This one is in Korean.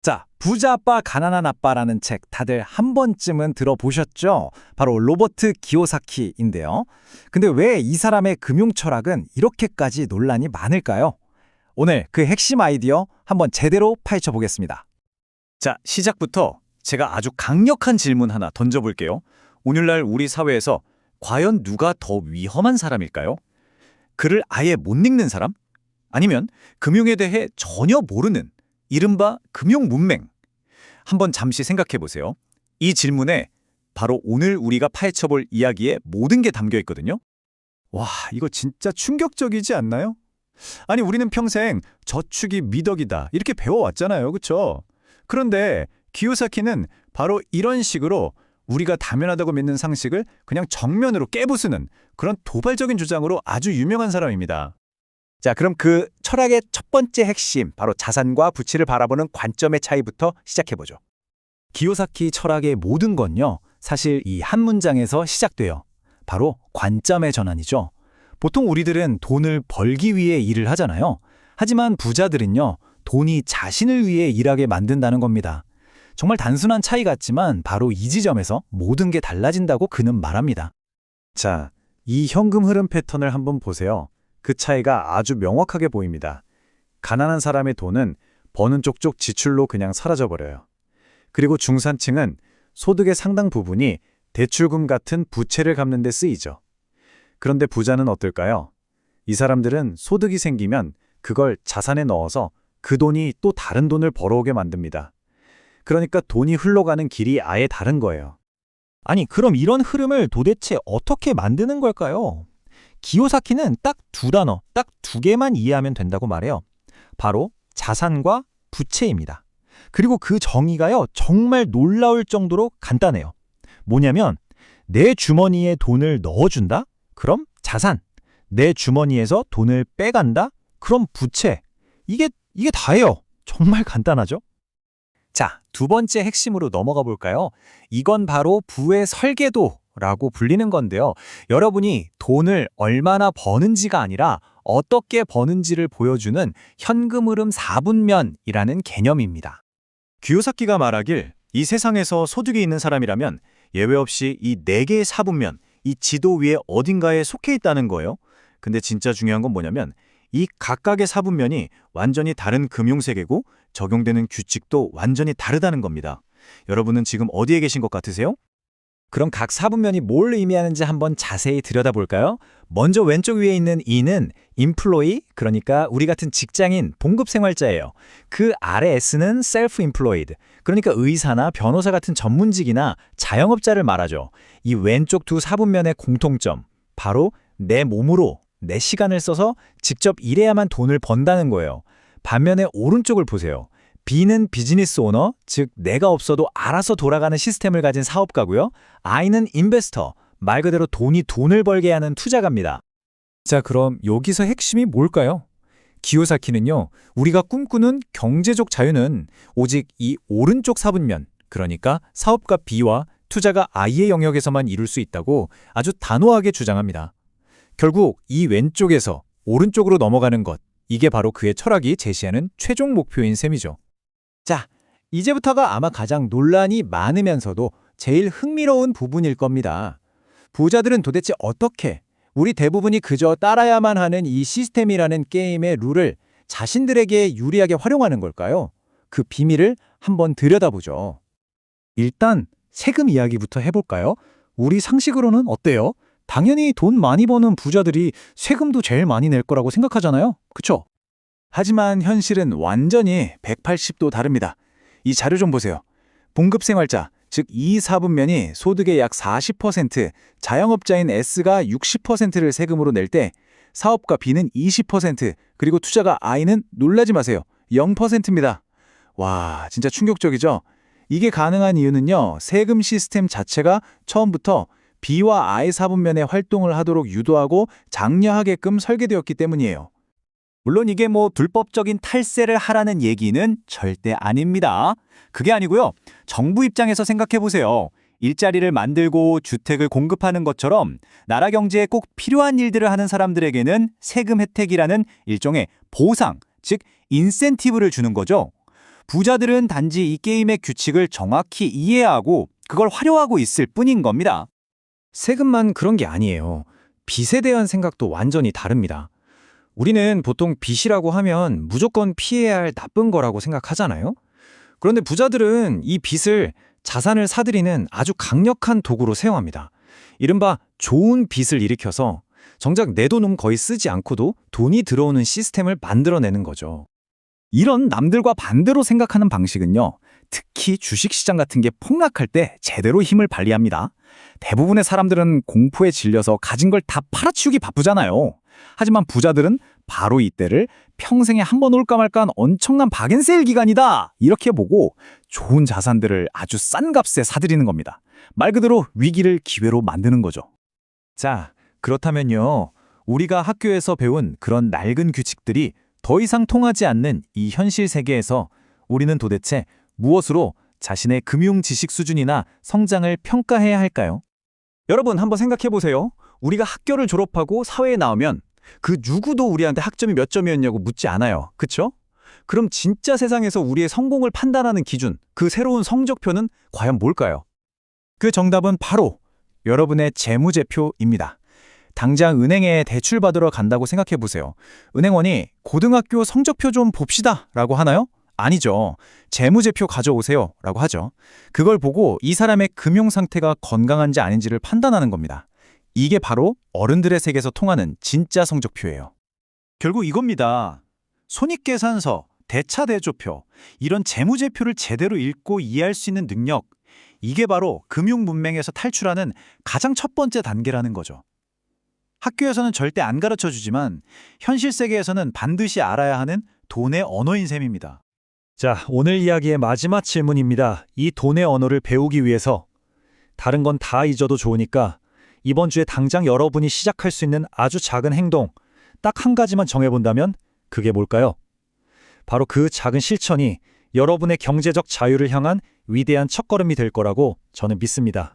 자, 부자 아빠 가난한 아빠라는 책 다들 한 번쯤은 들어보셨죠? 바로 로버트 기요사키인데요. 근데 왜 이 사람의 금융 철학은 이렇게까지 논란이 많을까요? 오늘 그 핵심 아이디어 한번 제대로 파헤쳐 보겠습니다. 자, 시작부터 제가 아주 강력한 질문 하나 던져볼게요. 오늘날 우리 사회에서 과연 누가 더 위험한 사람일까요? 글을 아예 못 읽는 사람? 아니면 금융에 대해 전혀 모르는 이른바 금융 문맹? 한번 잠시 생각해 보세요. 이 질문에 바로 오늘 우리가 파헤쳐볼 이야기의 모든 게 담겨 있거든요. 와, 이거 진짜 충격적이지 않나요? 아니, 우리는 평생 저축이 미덕이다 이렇게 배워왔잖아요. 그렇죠? 그런데 기요사키는 바로 이런 식으로 우리가 당연하다고 믿는 상식을 그냥 정면으로 깨부수는 그런 도발적인 주장으로 아주 유명한 사람입니다. 자, 그럼 그 철학의 첫 번째 핵심, 바로 자산과 부채를 바라보는 관점의 차이부터 시작해보죠. 기요사키 철학의 모든 건요, 사실 이 한 문장에서 시작돼요. 바로 관점의 전환이죠. 보통 우리들은 돈을 벌기 위해 일을 하잖아요. 하지만 부자들은요, 돈이 자신을 위해 일하게 만든다는 겁니다. 정말 단순한 차이 같지만 바로 이 지점에서 모든 게 달라진다고 그는 말합니다. 자, 이 현금 흐름 패턴을 한번 보세요. 그 차이가 아주 명확하게 보입니다. 가난한 사람의 돈은 버는 쪽쪽 지출로 그냥 사라져버려요. 그리고 중산층은 소득의 상당 부분이 대출금 같은 부채를 갚는 데 쓰이죠. 그런데 부자는 어떨까요? 이 사람들은 소득이 생기면 그걸 자산에 넣어서 그 돈이 또 다른 돈을 벌어오게 만듭니다. 그러니까 돈이 흘러가는 길이 아예 다른 거예요. 아니, 그럼 이런 흐름을 도대체 어떻게 만드는 걸까요? 기요사키는 딱 두 단어, 딱 두 개만 이해하면 된다고 말해요. 바로 자산과 부채입니다. 그리고 그 정의가요, 정말 놀라울 정도로 간단해요. 뭐냐면, 내 주머니에 돈을 넣어준다? 그럼 자산. 내 주머니에서 돈을 빼간다? 그럼 부채. 이게 다예요. 정말 간단하죠? 자, 두 번째 핵심으로 넘어가 볼까요? 이건 바로 부의 설계도라고 불리는 건데요. 여러분이 돈을 얼마나 버는지가 아니라 어떻게 버는지를 보여주는 현금 흐름 4분면이라는 개념입니다. 기요사키가 말하길 이 세상에서 소득이 있는 사람이라면 예외 없이 이 4개의 4분면, 이 지도 위에 어딘가에 속해 있다는 거예요. 근데 진짜 중요한 건 뭐냐면 이 각각의 4분면이 완전히 다른 금융세계고 적용되는 규칙도 완전히 다르다는 겁니다. 여러분은 지금 어디에 계신 것 같으세요? 그럼 각 4분면이 뭘 의미하는지 한번 자세히 들여다볼까요? 먼저 왼쪽 위에 있는 E는 employee, 그러니까 우리 같은 직장인, 봉급생활자예요. 그 아래 S는 self-employed, 그러니까 의사나 변호사 같은 전문직이나 자영업자를 말하죠. 이 왼쪽 두 4분면의 공통점, 바로 내 몸으로, 내 시간을 써서 직접 일해야만 돈을 번다는 거예요. 반면에 오른쪽을 보세요. B는 비즈니스 오너, 즉 내가 없어도 알아서 돌아가는 시스템을 가진 사업가고요. I는 인베스터, 말 그대로 돈이 돈을 벌게 하는 투자가입니다. 자, 그럼 여기서 핵심이 뭘까요? 기요사키는요, 우리가 꿈꾸는 경제적 자유는 오직 이 오른쪽 4분면, 그러니까 사업가 B와 투자가 I의 영역에서만 이룰 수 있다고 아주 단호하게 주장합니다. 결국 이 왼쪽에서 오른쪽으로 넘어가는 것, 이게 바로 그의 철학이 제시하는 최종 목표인 셈이죠. 자, 이제부터가 아마 가장 논란이 많으면서도 제일 흥미로운 부분일 겁니다. 부자들은 도대체 어떻게 우리 대부분이 그저 따라야만 하는 이 시스템이라는 게임의 룰을 자신들에게 유리하게 활용하는 걸까요? 그 비밀을 한번 들여다보죠. 일단 세금 이야기부터 해볼까요? 우리 상식으로는 어때요? 당연히 돈 많이 버는 부자들이 세금도 제일 많이 낼 거라고 생각하잖아요. 그쵸? 하지만 현실은 완전히 180도 다릅니다. 이 자료 좀 보세요. 봉급생활자, 즉 이 4분면이 소득의 약 40%, 자영업자인 S가 60%를 세금으로 낼 때 사업가 B는 20%, 그리고 투자가 I는 놀라지 마세요. 0%입니다. 와, 진짜 충격적이죠? 이게 가능한 이유는요, 세금 시스템 자체가 처음부터 B와 I 4분면의 활동을 하도록 유도하고 장려하게끔 설계되었기 때문이에요. 물론 이게 불법적인 탈세를 하라는 얘기는 절대 아닙니다. 그게 아니고요. 정부 입장에서 생각해 보세요. 일자리를 만들고 주택을 공급하는 것처럼 나라 경제에 꼭 필요한 일들을 하는 사람들에게는 세금 혜택이라는 일종의 보상, 즉 인센티브를 주는 거죠. 부자들은 단지 이 게임의 규칙을 정확히 이해하고 그걸 활용하고 있을 뿐인 겁니다. 세금만 그런 게 아니에요. 빚에 대한 생각도 완전히 다릅니다. 우리는 보통 빚이라고 하면 무조건 피해야 할 나쁜 거라고 생각하잖아요. 그런데 부자들은 이 빚을 자산을 사들이는 아주 강력한 도구로 사용합니다. 이른바 좋은 빚을 일으켜서 정작 내 돈은 거의 쓰지 않고도 돈이 들어오는 시스템을 만들어내는 거죠. 이런 남들과 반대로 생각하는 방식은요, 특히 주식시장 같은 게 폭락할 때 제대로 힘을 발휘합니다. 대부분의 사람들은 공포에 질려서 가진 걸 다 팔아치우기 바쁘잖아요. 하지만 부자들은 바로 이때를 평생에 한 번 올까 말까 한 엄청난 박앤세일 기간이다, 이렇게 보고 좋은 자산들을 아주 싼 값에 사들이는 겁니다. 말 그대로 위기를 기회로 만드는 거죠. 자, 그렇다면요. 우리가 학교에서 배운 그런 낡은 규칙들이 더 이상 통하지 않는 이 현실 세계에서 우리는 도대체 무엇으로 자신의 금융 지식 수준이나 성장을 평가해야 할까요? 여러분 한번 생각해 보세요. 우리가 학교를 졸업하고 사회에 나오면 그 누구도 우리한테 학점이 몇 점이었냐고 묻지 않아요. 그쵸? 그럼 진짜 세상에서 우리의 성공을 판단하는 기준, 그 새로운 성적표는 과연 뭘까요? 그 정답은 바로 여러분의 재무제표입니다. 당장 은행에 대출 받으러 간다고 생각해 보세요. 은행원이 고등학교 성적표 좀 봅시다 라고 하나요? 아니죠. 재무제표 가져오세요 라고 하죠. 그걸 보고 이 사람의 금융 상태가 건강한지 아닌지를 판단하는 겁니다. 이게 바로 어른들의 세계에서 통하는 진짜 성적표예요. 결국 이겁니다. 손익계산서, 대차대조표, 이런 재무제표를 제대로 읽고 이해할 수 있는 능력, 이게 바로 금융 문맹에서 탈출하는 가장 첫 번째 단계라는 거죠. 학교에서는 절대 안 가르쳐주지만 현실 세계에서는 반드시 알아야 하는 돈의 언어인 셈입니다. 자, 오늘 이야기의 마지막 질문입니다. 이 돈의 언어를 배우기 위해서 다른 건 다 잊어도 좋으니까 이번 주에 당장 여러분이 시작할 수 있는 아주 작은 행동, 딱 한 가지만 정해본다면 그게 뭘까요? 바로 그 작은 실천이 여러분의 경제적 자유를 향한 위대한 첫걸음이 될 거라고 저는 믿습니다.